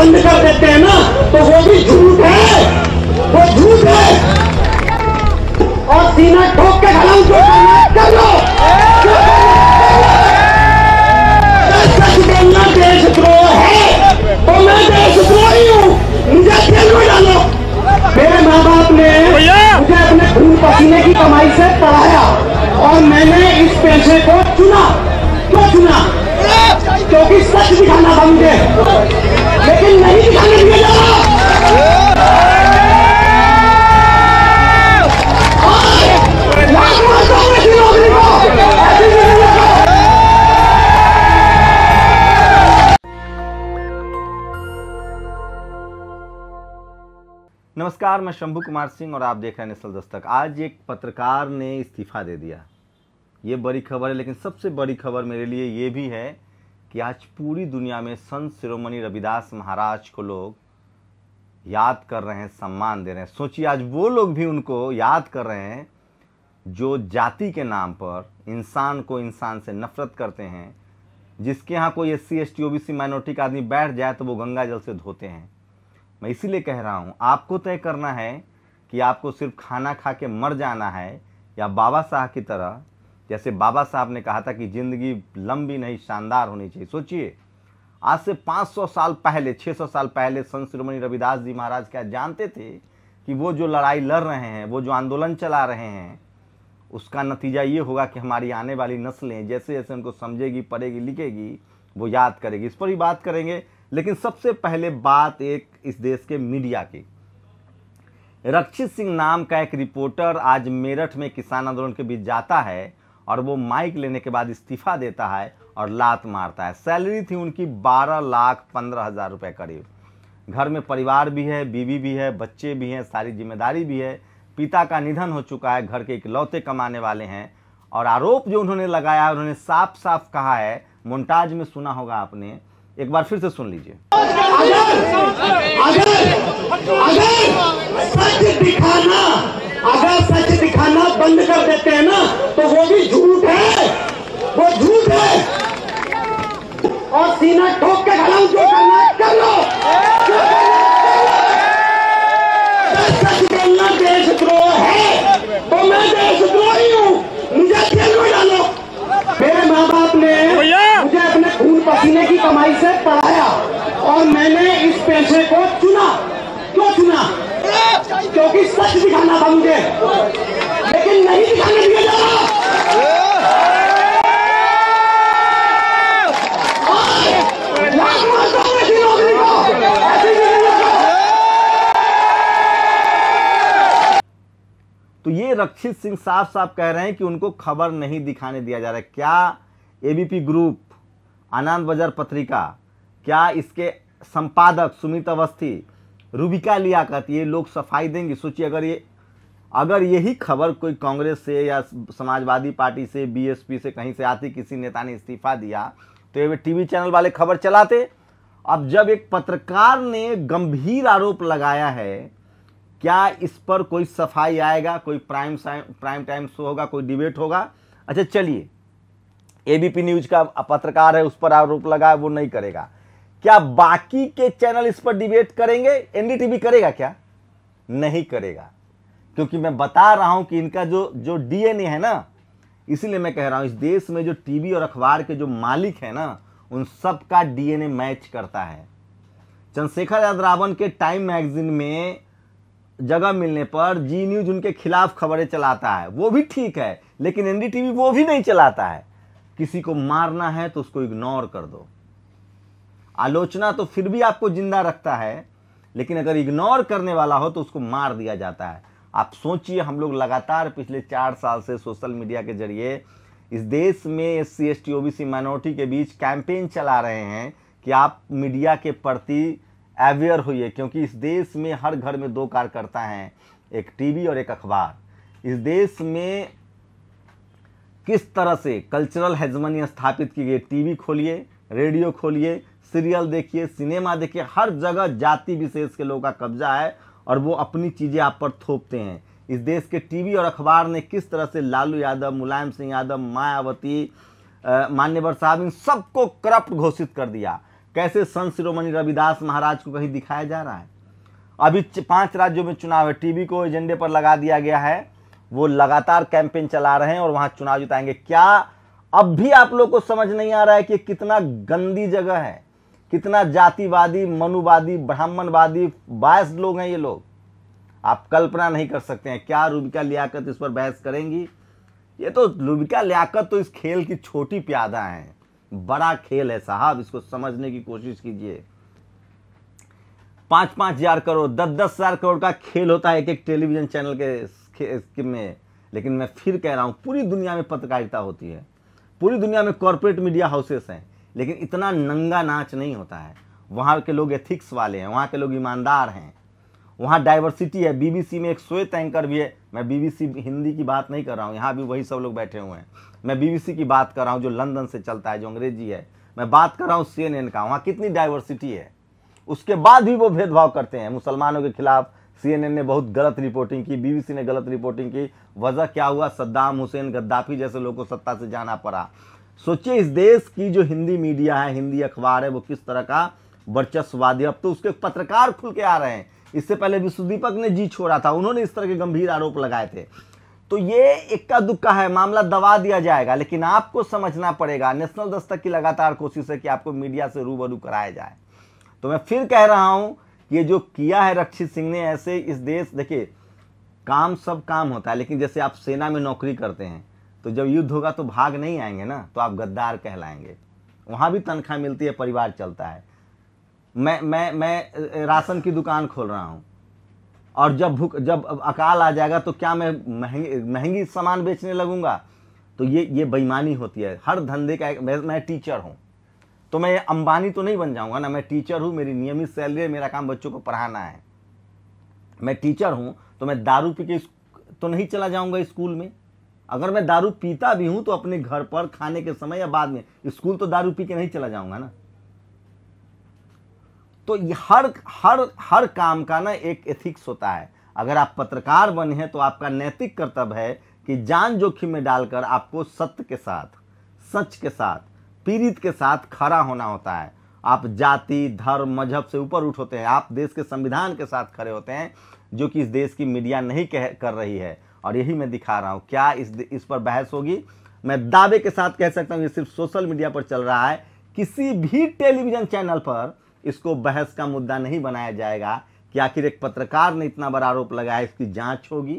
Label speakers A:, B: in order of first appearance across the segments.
A: बंद कर देते हैं ना तो वो भी झूठ है, वो झूठ है। और सीना ठोक के खड़ा जो कर लो। सच बोलना देशद्रोह है तो मैं देशद्रोही हूँ, मुझे जेल में डालो। मेरे माँ बाप ने मुझे अपने खून पसीने की कमाई से पढ़ाया और मैंने इस पेशे को चुना। क्यों चुना? क्योंकि सच दिखाना था मुझे, लेकिन नहीं दिखाने दिया जा रहा।
B: नमस्कार, मैं शंभू कुमार सिंह और आप देख रहे हैं नेशनल दस्तक। आज एक पत्रकार ने इस्तीफा दे दिया, ये बड़ी खबर है। लेकिन सबसे बड़ी खबर मेरे लिए ये भी है कि आज पूरी दुनिया में संत शिरोमणि रविदास महाराज को लोग याद कर रहे हैं, सम्मान दे रहे हैं। सोचिए, आज वो लोग भी उनको याद कर रहे हैं जो जाति के नाम पर इंसान को इंसान से नफरत करते हैं। जिसके यहाँ कोई SC ST OBC माइनॉरिटी का आदमी बैठ जाए तो वो गंगा जल से धोते हैं। मैं इसीलिए कह रहा हूँ, आपको तय करना है कि आपको सिर्फ खाना खा के मर जाना है या बाबा साहब की तरह, जैसे बाबा साहब ने कहा था कि ज़िंदगी लंबी नहीं शानदार होनी चाहिए। सोचिए, आज से 500 साल पहले, 600 साल पहले संत शिरोमणि रविदास जी महाराज क्या जानते थे कि वो जो लड़ाई लड़ रहे हैं, वो जो आंदोलन चला रहे हैं, उसका नतीजा ये होगा कि हमारी आने वाली नस्लें जैसे जैसे उनको समझेगी, पढ़ेगी, लिखेगी, वो याद करेगी। इस पर ही बात करेंगे। लेकिन सबसे पहले बात एक इस देश के मीडिया की। रक्षित सिंह नाम का एक रिपोर्टर आज मेरठ में किसान आंदोलन के बीच जाता है और वो माइक लेने के बाद इस्तीफा देता है और लात मारता है। सैलरी थी उनकी 12,15,000 रुपये करीब। घर में परिवार भी है, बीवी भी है, बच्चे भी हैं, सारी जिम्मेदारी भी है। पिता का निधन हो चुका है, घर के इकलौते कमाने वाले हैं। और आरोप जो उन्होंने लगाया, उन्होंने साफ साफ कहा है, मोन्टाज में सुना होगा आपने, एक बार फिर से सुन लीजिए।
A: अगर सच दिखाना बंद कर देते हैं ना तो वो भी झूठ है, वो झूठ है। और सीना ठोक के खड़ा जो करना है कर लो। सच बोलना देशद्रोह है तो मैं देशद्रोही हूँ, मुझे जेल में डालो। मेरे माँ बाप ने मुझे अपने खून पसीने की कमाई से पढ़ाया और मैंने इस पेशे को चुना। क्यों चुना? क्योंकि सच दिखाना था मुझे, लेकिन नहीं दिखाने दिया जा रहा।
B: तो ये रक्षित सिंह साफ साफ कह रहे हैं कि उनको खबर नहीं दिखाने दिया जा रहा है। क्या ABP ग्रुप, आनंद बाजार पत्रिका, क्या इसके संपादक सुमित अवस्थी, रूबिका लियाकत, ये लोग सफाई देंगे? सोचिए, अगर यही खबर कोई कांग्रेस से या समाजवादी पार्टी से, BSP से कहीं से आती, किसी नेता ने इस्तीफा दिया, तो ये TV चैनल वाले खबर चलाते। अब जब एक पत्रकार ने गंभीर आरोप लगाया है, क्या इस पर कोई सफाई आएगा? कोई प्राइम टाइम शो होगा, कोई डिबेट होगा? अच्छा चलिए, ABP न्यूज का पत्रकार है, उस पर आरोप लगा, वो नहीं करेगा। क्या बाकी के चैनल इस पर डिबेट करेंगे? NDTV करेगा क्या? नहीं करेगा, क्योंकि मैं बता रहा हूं कि इनका जो DNA है ना, इसीलिए मैं कह रहा हूं, इस देश में जो TV और अखबार के जो मालिक है ना, उन सब का DNA मैच करता है। चंद्रशेखर आजाद रावण के टाइम मैगजीन में जगह मिलने पर जी न्यूज उनके खिलाफ खबरें चलाता है, वो भी ठीक है, लेकिन NDTV वो भी नहीं चलाता है। किसी को मारना है तो उसको इग्नोर कर दो। आलोचना तो फिर भी आपको जिंदा रखता है, लेकिन अगर इग्नोर करने वाला हो तो उसको मार दिया जाता है। आप सोचिए, हम लोग लगातार पिछले 4 साल से सोशल मीडिया के जरिए इस देश में SC ST OBC माइनॉरिटी के बीच कैंपेन चला रहे हैं कि आप मीडिया के प्रति अवेयर होइए, क्योंकि इस देश में हर घर में 2 कार्यकर्ता हैं, एक TV और एक अखबार। इस देश में किस तरह से कल्चरल हेजमनी स्थापित की गई। TV खोलिए, रेडियो खोलिए, सीरियल देखिए, सिनेमा देखिए, हर जगह जाति विशेष के लोगों का कब्जा है और वो अपनी चीज़ें आप पर थोपते हैं। इस देश के TV और अखबार ने किस तरह से लालू यादव, मुलायम सिंह यादव, मायावती, मान्यवर साहब, इन सबको करप्ट घोषित कर दिया। कैसे संत शिरोमणि रविदास महाराज को कहीं दिखाया जा रहा है? अभी 5 राज्यों में चुनाव है, टीवी को एजेंडे पर लगा दिया गया है, वो लगातार कैंपेन चला रहे हैं और वहां चुनाव जिताएंगे। क्या अब भी आप लोग को समझ नहीं आ रहा है कि कितना गंदी जगह है, कितना जातिवादी, मनुवादी, ब्राह्मणवादी, बायस्ड लोग हैं ये लोग? आप कल्पना नहीं कर सकते हैं। क्या रूबिका लियाकत इस पर बहस करेंगी? ये तो रूबिका लियाकत तो इस खेल की छोटी प्यादा है, बड़ा खेल है साहब, इसको समझने की कोशिश कीजिए। 5-5 हजार करोड़, 10-10 हजार करोड़ का खेल होता है एक एक टेलीविजन चैनल के में। लेकिन मैं फिर कह रहा हूं, पूरी दुनिया में पत्रकारिता होती है, पूरी दुनिया में कॉर्पोरेट मीडिया हाउसेस हैं, लेकिन इतना नंगा नाच नहीं होता है। वहाँ के लोग एथिक्स वाले हैं, वहाँ के लोग ईमानदार हैं, वहाँ डाइवर्सिटी है। बीबीसी में एक श्वेत एंकर भी है, मैं बीबीसी हिंदी की बात नहीं कर रहा हूँ, यहाँ भी वही सब लोग बैठे हुए हैं। मैं बीबीसी की बात कर रहा हूँ जो लंदन से चलता है, जो अंग्रेजी है। मैं बात कर रहा हूँ CNN का, वहाँ कितनी डाइवर्सिटी है, उसके बाद भी वो भेदभाव करते हैं मुसलमानों के खिलाफ। CNN ने बहुत गलत रिपोर्टिंग की, बीबीसी ने गलत रिपोर्टिंग की। वजह क्या हुआ? सद्दाम हुसैन, गद्दाफी जैसे लोगों को सत्ता से जाना पड़ा। सोचिए इस देश की जो हिंदी मीडिया है, हिंदी अखबार है, वो किस तरह का वर्चस्ववादी। अब तो उसके पत्रकार खुल के आ रहे हैं। इससे पहले विश्वदीपक ने जी छोड़ा था, उन्होंने इस तरह के गंभीर आरोप लगाए थे। तो ये इक्का दुक्का है, मामला दबा दिया जाएगा, लेकिन आपको समझना पड़ेगा। नेशनल दस्तक की लगातार कोशिश है कि आपको मीडिया से रूबरू कराया जाए। तो मैं फिर कह रहा हूं, ये जो किया है रक्षित सिंह ने, ऐसे इस देश, देखिए काम सब काम होता है, लेकिन जैसे आप सेना में नौकरी करते हैं तो जब युद्ध होगा तो भाग नहीं आएंगे ना, तो आप गद्दार कहलाएंगे। वहां भी तनख्वाह मिलती है, परिवार चलता है। मैं राशन की दुकान खोल रहा हूं और जब अकाल आ जाएगा तो क्या मैं महंगी सामान बेचने लगूंगा? तो ये बेईमानी होती है हर धंधे का। मैं टीचर हूं तो मैं अंबानी तो नहीं बन जाऊंगा ना, मैं टीचर हूं, मेरी नियमित सैलरी है, मेरा काम बच्चों को पढ़ाना है। मैं टीचर हूं तो मैं दारू पी के तो नहीं चला जाऊंगा स्कूल में। अगर मैं दारू पीता भी हूं तो अपने घर पर खाने के समय या बाद में, स्कूल तो दारू पी के नहीं चला जाऊंगा ना। तो ये हर काम का ना एक एथिक्स होता है। अगर आप पत्रकार बने हैं तो आपका नैतिक कर्तव्य है कि जान जोखिम में डालकर आपको सत्य के साथ, सच के साथ, पीड़ित के साथ खड़ा होना होता है। आप जाति, धर्म, मजहब से ऊपर उठ होते हैं, आप देश के संविधान के साथ खड़े होते हैं, जो कि इस देश की मीडिया नहीं कर रही है। और यही मैं दिखा रहा हूं। क्या इस पर बहस होगी? मैं दावे के साथ कह सकता हूं ये सिर्फ सोशल मीडिया पर चल रहा है, किसी भी टेलीविजन चैनल पर इसको बहस का मुद्दा नहीं बनाया जाएगा कि आखिर एक पत्रकार ने इतना बड़ा आरोप लगाया, इसकी जांच होगी।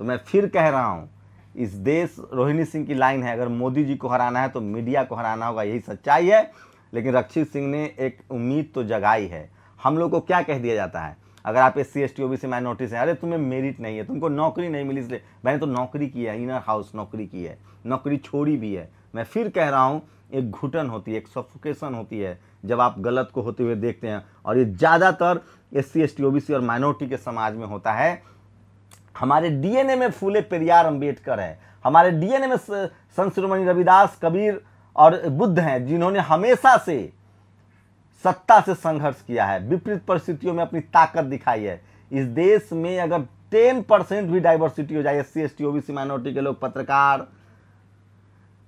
B: तो मैं फिर कह रहा हूं, इस देश, रोहिणी सिंह की लाइन है, अगर मोदी जी को हराना है तो मीडिया को हराना होगा, यही सच्चाई है। लेकिन रक्षित सिंह ने एक उम्मीद तो जगाई है। हम लोग को क्या कह दिया जाता है, अगर आप SC ST OBC माइनॉरिटी से, अरे तुम्हें मेरिट नहीं है, तुमको नौकरी नहीं मिली, इसलिए। मैंने तो नौकरी की है, इनर हाउस नौकरी की है, नौकरी छोड़ी भी है। मैं फिर कह रहा हूँ, एक घुटन होती है, एक सफोकेशन होती है जब आप गलत को होते हुए देखते हैं। और ये ज़्यादातर SC ST OBC और माइनॉरिटी के समाज में होता है। हमारे DNA में फूले पेरियार अंबेडकर है, हमारे DNA में संत शिरोमणि रविदास, कबीर और बुद्ध हैं, जिन्होंने हमेशा से सत्ता से संघर्ष किया है, विपरीत परिस्थितियों में अपनी ताकत दिखाई है। इस देश में अगर 10% भी डाइवर्सिटी हो जाए, SC ST OBC माइनॉरिटी के लोग पत्रकार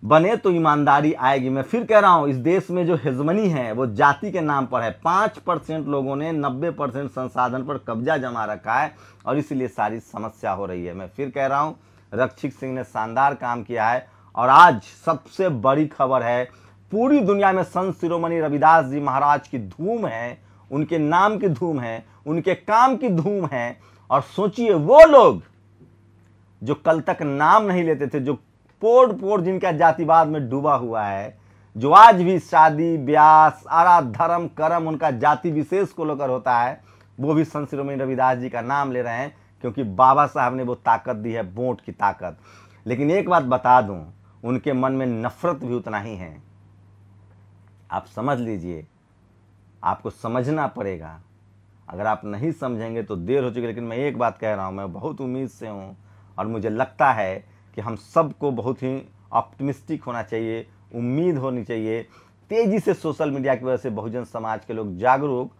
B: बने तो ईमानदारी आएगी। मैं फिर कह रहा हूं, इस देश में जो हेजमनी है वो जाति के नाम पर है। 5% लोगों ने 90% संसाधन पर कब्जा जमा रखा है और इसीलिए सारी समस्या हो रही है। मैं फिर कह रहा हूं, रक्षित सिंह ने शानदार काम किया है। और आज सबसे बड़ी खबर है, पूरी दुनिया में संत शिरोमणि रविदास जी महाराज की धूम है, उनके नाम की धूम है, उनके काम की धूम है। और सोचिए वो लोग जो कल तक नाम नहीं लेते थे, जो पोड़ जिनका जातिवाद में डूबा हुआ है, जो आज भी शादी ब्याह आराध धर्म कर्म उनका जाति विशेष को लेकर होता है, वो भी संत शिरोमणि रविदास जी का नाम ले रहे हैं, क्योंकि बाबा साहब ने वो ताकत दी है, वोट की ताकत। लेकिन एक बात बता दूं, उनके मन में नफरत भी उतना ही है। आप समझ लीजिए, आपको समझना पड़ेगा। अगर आप नहीं समझेंगे तो देर हो चुकी। लेकिन मैं एक बात कह रहा हूं, मैं बहुत उम्मीद से हूं और मुझे लगता है कि हम सबको बहुत ही ऑप्टिमिस्टिक होना चाहिए, उम्मीद होनी चाहिए। तेजी से सोशल मीडिया की वजह से बहुजन समाज के लोग जागरूक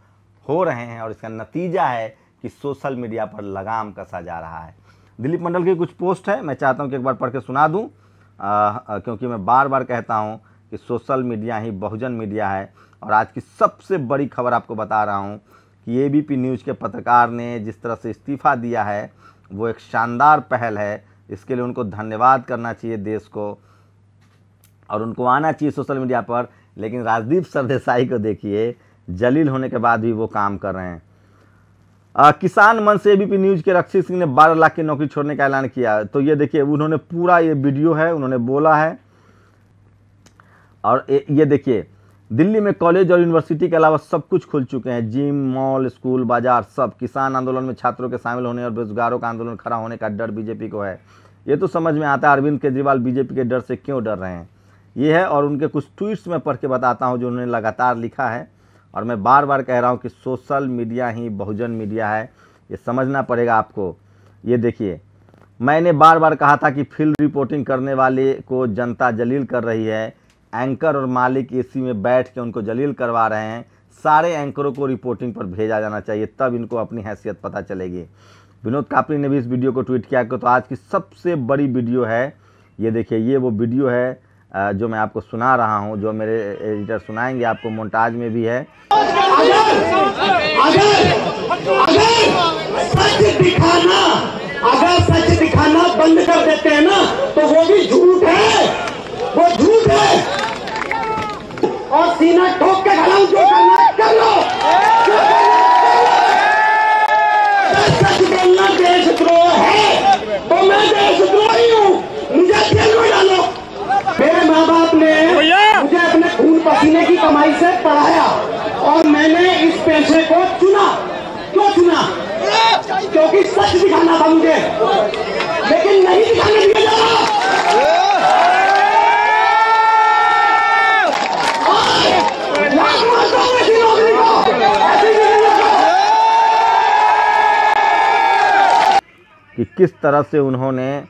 B: हो रहे हैं और इसका नतीजा है कि सोशल मीडिया पर लगाम कसा जा रहा है। दिलीप मंडल की कुछ पोस्ट है, मैं चाहता हूं कि एक बार पढ़ के सुना दूं, क्योंकि मैं बार बार कहता हूं कि सोशल मीडिया ही बहुजन मीडिया है। और आज की सबसे बड़ी खबर आपको बता रहा हूँ कि एबीपी न्यूज़ के पत्रकार ने जिस तरह से इस्तीफ़ा दिया है वो एक शानदार पहल है। इसके लिए उनको धन्यवाद करना चाहिए देश को, और उनको आना चाहिए सोशल मीडिया पर। लेकिन राजदीप सरदेसाई को देखिए, जलील होने के बाद भी वो काम कर रहे हैं। किसान मंच से एबीपी न्यूज़ के रक्षित सिंह ने 12 लाख की नौकरी छोड़ने का ऐलान किया। तो ये देखिए, उन्होंने पूरा ये वीडियो है, उन्होंने बोला है। और ये देखिए, दिल्ली में कॉलेज और यूनिवर्सिटी के अलावा सब कुछ खुल चुके हैं, जिम, मॉल, स्कूल, बाजार सब। किसान आंदोलन में छात्रों के शामिल होने और बेरोजगारों का आंदोलन खड़ा होने का डर बीजेपी को है। ये तो समझ में आता है अरविंद केजरीवाल बीजेपी के डर से क्यों डर रहे हैं। ये है, और उनके कुछ ट्वीट्स में पढ़ के बताता हूँ जो उन्होंने लगातार लिखा है। और मैं बार बार कह रहा हूँ कि सोशल मीडिया ही बहुजन मीडिया है, ये समझना पड़ेगा आपको। ये देखिए, मैंने बार बार कहा था कि फील्ड रिपोर्टिंग करने वाले को जनता जलील कर रही है। एंकर और मालिक एसी में बैठ के उनको जलील करवा रहे हैं। सारे एंकरों को रिपोर्टिंग पर भेजा जाना चाहिए, तब इनको अपनी हैसियत पता चलेगी। विनोद कापरी ने भी इस वीडियो को ट्वीट किया। तो आज की सबसे बड़ी वीडियो है, ये देखिए, ये वो वीडियो है जो मैं आपको सुना रहा हूं, जो मेरे एडिटर सुनाएंगे आपको, मोन्टाज में भी है।
A: अगर सच दिखाना बंद कर देते हैं ना तो वो भी झूठ है, वो झूठ है। और सीना ठोक के खड़ा हूं, जो करना है कर लो। सच बोलना देशद्रोह है तो मैं देशद्रोही हूं, मुझे जेल में डालो। मेरे माँ बाप ने मुझे अपने खून पसीने की कमाई से पढ़ाया और मैंने इस पेशे को चुना। क्यों चुना? क्योंकि सच दिखाना था मुझे, लेकिन नहीं दिखाने दिया जा रहा।
B: कि किस तरह से उन्होंने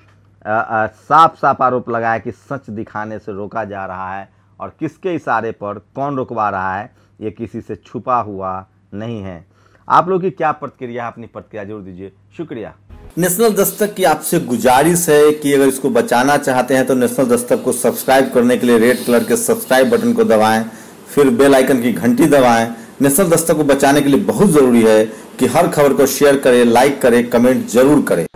B: साफ साफ आरोप लगाया कि सच दिखाने से रोका जा रहा है, और किसके इशारे पर कौन रुकवा रहा है, ये किसी से छुपा हुआ नहीं है। आप लोगों की क्या प्रतिक्रिया है? अपनी प्रतिक्रिया जरूर दीजिए। शुक्रिया।
C: नेशनल दस्तक की आपसे गुजारिश है कि अगर इसको बचाना चाहते हैं तो नेशनल दस्तक को सब्सक्राइब करने के लिए रेड कलर के सब्सक्राइब बटन को दबाएं, फिर बेल आइकन की घंटी दबाएं। नेशनल दस्तक को बचाने के लिए बहुत जरूरी है कि हर खबर को शेयर करें, लाइक करें, कमेंट जरूर करें।